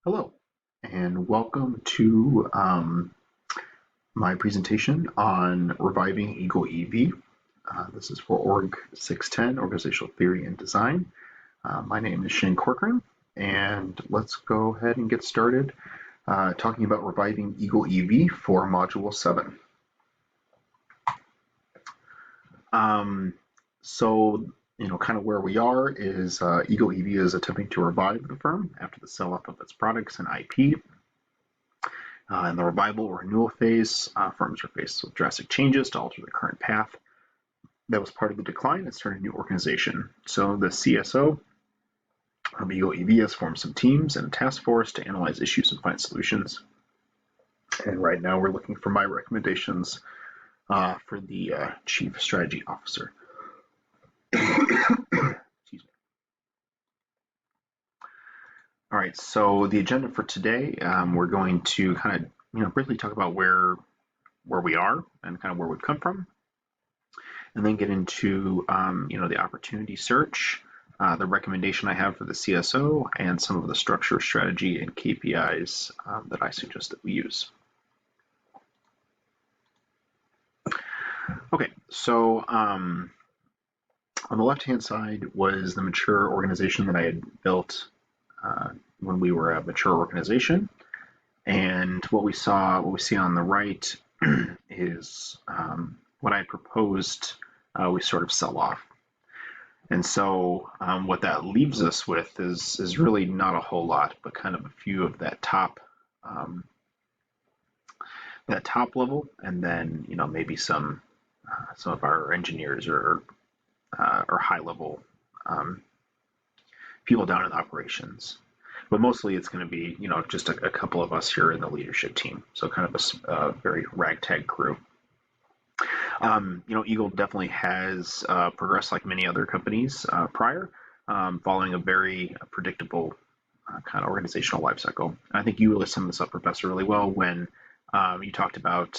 Hello, and welcome to my presentation on reviving Eagle EV. This is for Org 610, Organizational Theory and Design. My name is Shane Corcoran, and let's go ahead and get started talking about reviving Eagle EV for Module 7. Kind of where we are is Eagle EV is attempting to revive the firm after the sell-off of its products and IP. In the revival or renewal phase, firms are faced with drastic changes to alter the current path that was part of the decline and start a new organization. So the CSO of Eagle EV has formed some teams and a task force to analyze issues and find solutions. And right now we're looking for my recommendations for the Chief Strategy Officer. Excuse me. All right, so the agenda for today, we're going to kind of briefly talk about where we are and kind of where we've come from, and then get into the opportunity search, the recommendation I have for the CSO, and some of the structure, strategy, and KPIs that I suggest that we use. Okay, so on the left-hand side was the mature organization that I had built when we were a mature organization, and what we see on the right is what I proposed we sort of sell off. And so what that leaves us with is really not a whole lot, but kind of a few of that top level, and then maybe some of our engineers or high level people down in operations. But mostly it's going to be just a couple of us here in the leadership team. So kind of a very ragtag crew. Eagle definitely has progressed like many other companies prior, following a very predictable kind of organizational life cycle. And I think you really summed this up, Professor, really well when you talked about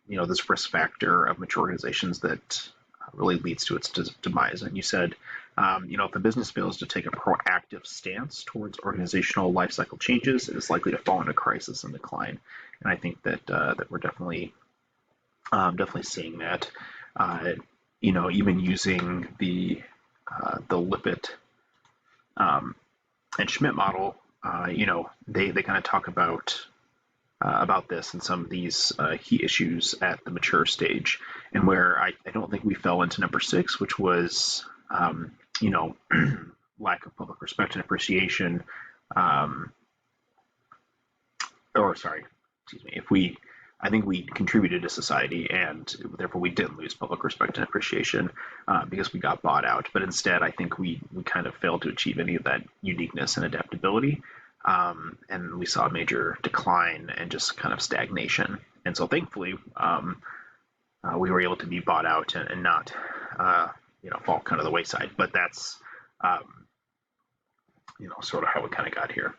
this risk factor of mature organizations that really leads to its demise. And you said, if the business fails to take a proactive stance towards organizational life cycle changes, it is likely to fall into crisis and decline. And I think that we're definitely seeing that. Even using the Lippitt and Schmidt model, they kind of talk about this and some of these key issues at the mature stage, and where I don't think we fell into number 6, which was lack of public respect and appreciation. I think we contributed to society, and therefore we didn't lose public respect and appreciation because we got bought out. But instead, I think we kind of failed to achieve any of that uniqueness and adaptability. And we saw a major decline and just kind of stagnation. And so thankfully, we were able to be bought out and not, fall kind of the wayside. But that's, sort of how we kind of got here.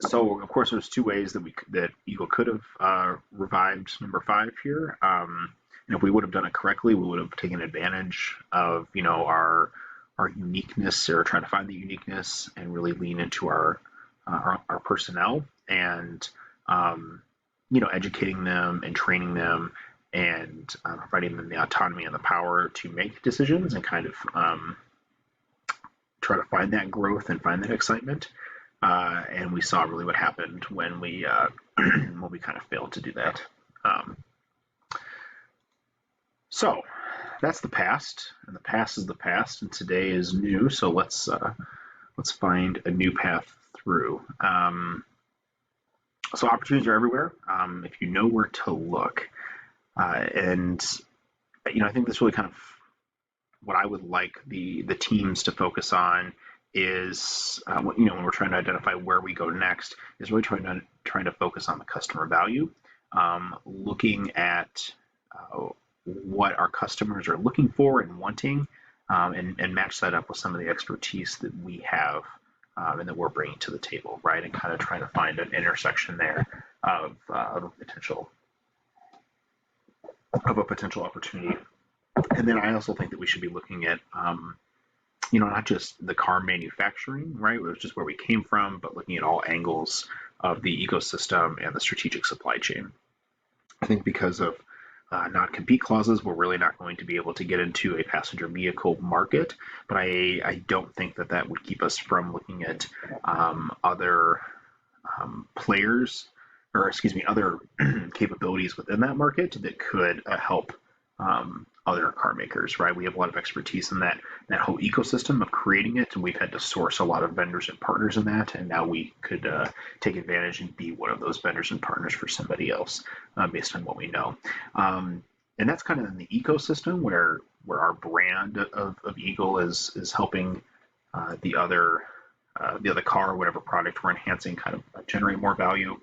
So of course, there's 2 ways that Eagle could have revived number 5 here. And if we would have done it correctly, we would have taken advantage of, our uniqueness, or trying to find the uniqueness and really lean into our personnel and educating them and training them and providing them the autonomy and the power to make decisions and kind of try to find that growth and find that excitement. And we saw really what happened when we kind of failed to do that. So that's the past, and the past is the past, and today is new. So let's find a new path through. So opportunities are everywhere if you know where to look. And I think this really kind of what I would like the teams to focus on is when we're trying to identify where we go next, is really trying to focus on the customer value, looking at what our customers are looking for and wanting, and match that up with some of the expertise that we have and that we're bringing to the table, right? And kind of trying to find an intersection there of a potential opportunity. And then I also think that we should be looking at not just the car manufacturing, right, which is where we came from, but looking at all angles of the ecosystem and the strategic supply chain. I think because of non-compete clauses, we're really not going to be able to get into a passenger vehicle market. But I don't think that that would keep us from looking at other players, or excuse me, other capabilities within that market that could help other car makers, right? We have a lot of expertise in that whole ecosystem of creating it, and we've had to source a lot of vendors and partners in that, and now we could take advantage and be one of those vendors and partners for somebody else based on what we know. And that's kind of in the ecosystem where our brand of Eagle is helping the other car, whatever product we're enhancing, kind of generate more value.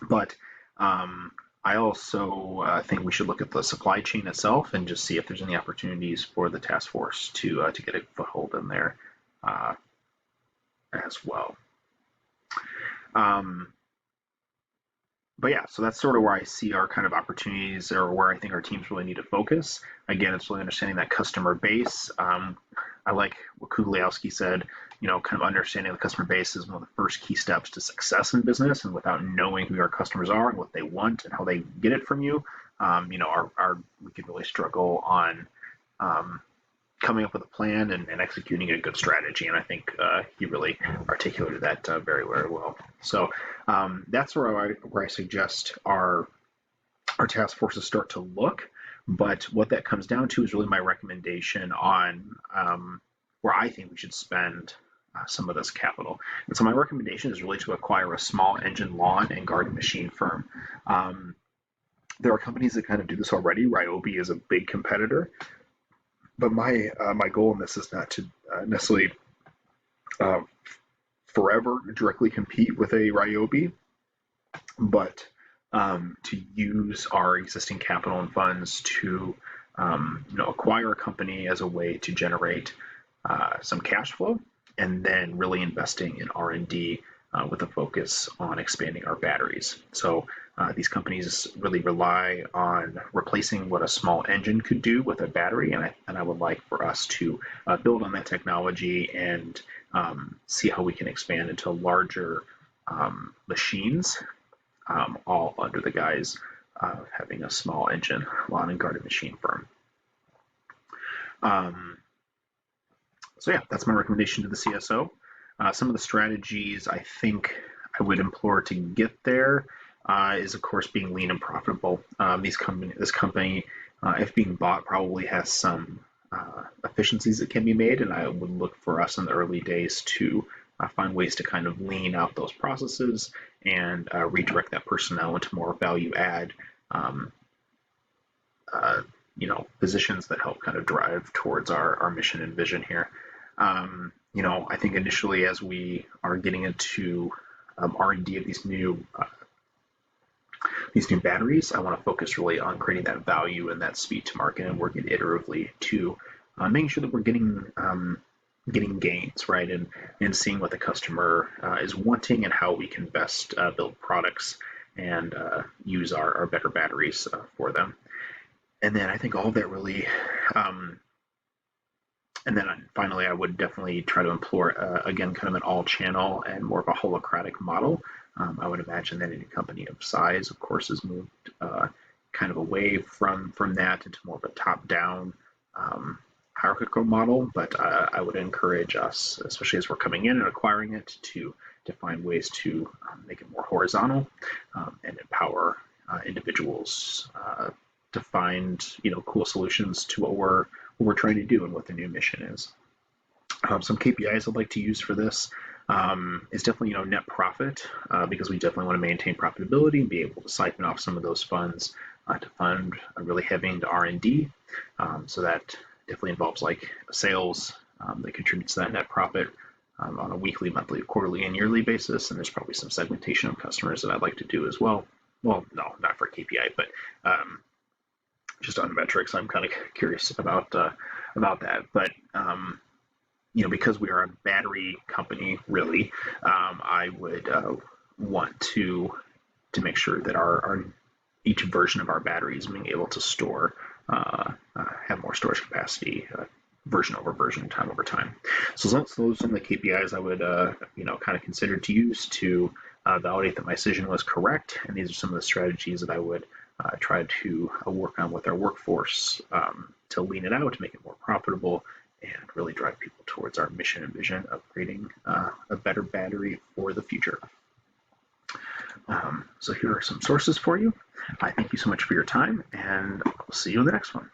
But I also think we should look at the supply chain itself and just see if there's any opportunities for the task force to get a foothold in there as well. But yeah, so that's sort of where I see our kind of opportunities, or where I think our teams really need to focus. Again, it's really understanding that customer base. I like what Kugliowski said, kind of understanding the customer base is one of the first key steps to success in business. And without knowing who your customers are and what they want and how they get it from you, we could really struggle on coming up with a plan and executing a good strategy. And I think he really articulated that very, very well. So that's where I suggest our task forces start to look. But what that comes down to is really my recommendation on where I think we should spend some of this capital. And so my recommendation is really to acquire a small engine lawn and garden machine firm. There are companies that kind of do this already. Ryobi is a big competitor. But my goal in this is not to necessarily forever directly compete with a Ryobi, but to use our existing capital and funds to acquire a company as a way to generate some cash flow, and then really investing in R&D with a focus on expanding our batteries. So these companies really rely on replacing what a small engine could do with a battery, and I would like for us to build on that technology and see how we can expand into larger machines, all under the guise of having a small engine lawn and garden machine firm. So yeah, that's my recommendation to the CSO. Some of the strategies I think I would implore to get there is, of course, being lean and profitable. This company, if being bought, probably has some efficiencies that can be made, and I would look for us in the early days to find ways to kind of lean out those processes and redirect that personnel into more value add positions that help kind of drive towards our mission and vision here. I think initially, as we are getting into R&D of these new batteries, I want to focus really on creating that value and that speed to market and working iteratively to making sure that we're getting gains, right, and seeing what the customer is wanting and how we can best build products and use our better batteries for them. And then I think all of that really and then finally, I would definitely try to implore, again, kind of an all-channel and more of a holocratic model. I would imagine that any company of size, of course, has moved kind of away from that into more of a top-down hierarchical model. But I would encourage us, especially as we're coming in and acquiring it, to find ways to make it more horizontal and empower individuals to find cool solutions to what we're trying to do and what the new mission is. Some KPIs I'd like to use for this is definitely net profit, because we definitely want to maintain profitability and be able to siphon off some of those funds to fund really heavy into R&D. So that definitely involves like sales that contributes to that net profit on a weekly, monthly, quarterly, and yearly basis. And there's probably some segmentation of customers that I'd like to do as well. Well, no, not for KPI, but just on metrics, I'm kind of curious about that. But because we are a battery company, really, I would want to make sure that our each version of our batteries being able to store have more storage capacity, version over version, time over time. So those are some of the KPIs I would kind of consider to use to validate that my decision was correct. And these are some of the strategies that I would try to work on with our workforce to lean it out, to make it more profitable, and really drive people towards our mission and vision of creating a better battery for the future. So here are some sources for you. I thank you so much for your time, and I'll see you in the next one.